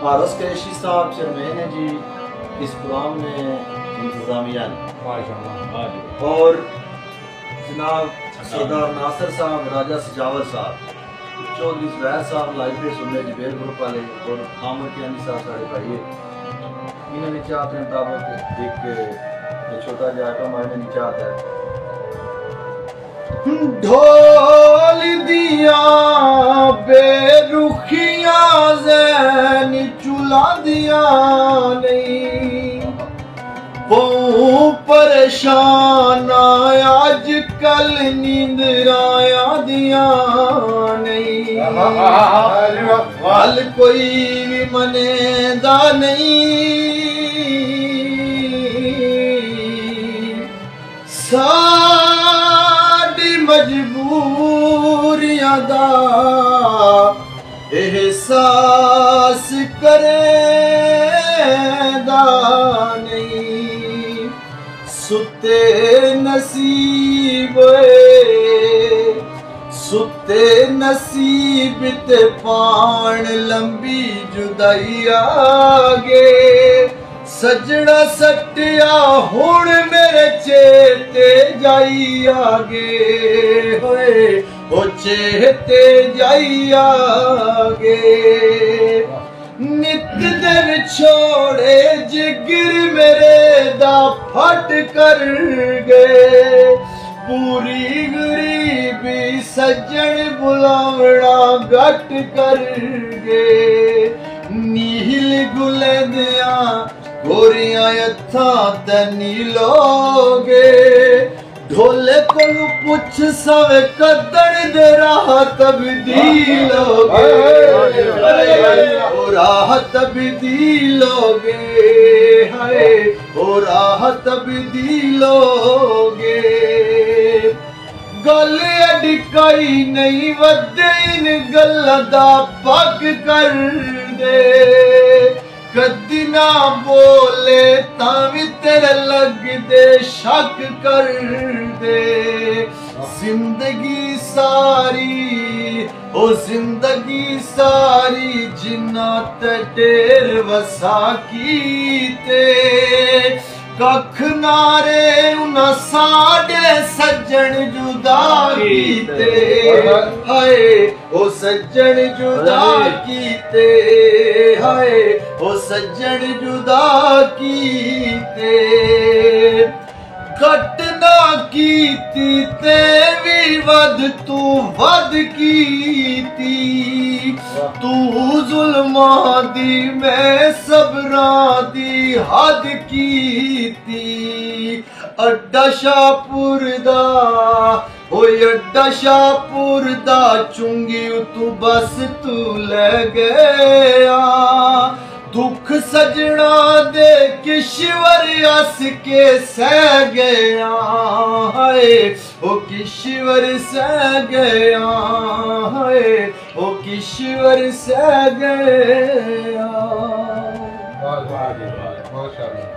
हारस कैशी साहब चेयरमैन है जी इस प्रोग्राम में इंतजामिया और जनाब सरदार नासिर साहब, राजा सजावत साहब, चौधरी जुबैर साहब लाइव पे सुन रहे जुबैर ग्रुप वाले और खामर के अली साहब साढ़े भाई इन्होंने नीचे अपने मुताबिक एक छोटा जा आइटम हमारे नीचे आता है। ढोल दिया बेरुखिया ज़ैन चुला दिया नहीं परेशान आज कल नींद आया दिया नहीं हाल कोई भी मनेदा नहीं साडी मजबूरियां दा एहसास करेदा नहीं सुते नसीब ते पान लंबी जुदाई आगे सजना सटिया हुण मेरे चेते जाई आगे होए ओ चेते जाई आगे नित दिन छोड़े जिगर मेरे दा फट कर गए पूरी गरीबी सज्जन बुलावना गट कर गए नील गुलेदिया गोरियां अथा तनी लोगे ढोले को पुछ सवे कदर दे राह तब्दीलोगे ओ राह तब्दीलोगे हाय ओ राह तब्दीलोगे गल अडकाई नहीं वदे इन गल्लां दा पग कर दे कदी ना बोले तावी तेरे लग दे शक कर दे जिंदगी सारी जिन्ना ते ढेर वसा कीते कख नारे उना साडे सज्जन जुदा कीते हाय ओ सज्जन जुदा कीते हाय ओ सज्जन जुदा कीते घटना कीती ते भी वध तू वध कीती तू जुल्मा दी मैं सबरा दी हद कीती अड्डा शाहपुर दा ओए अड्डा शाहपुर दा चुंगी तू बस तू ले गया दुख सजना दे किश्वर अस के सह गया हाय ओ किश्वर सह गया हाय ओ किश्वर सह गया। माशाअल्लाह।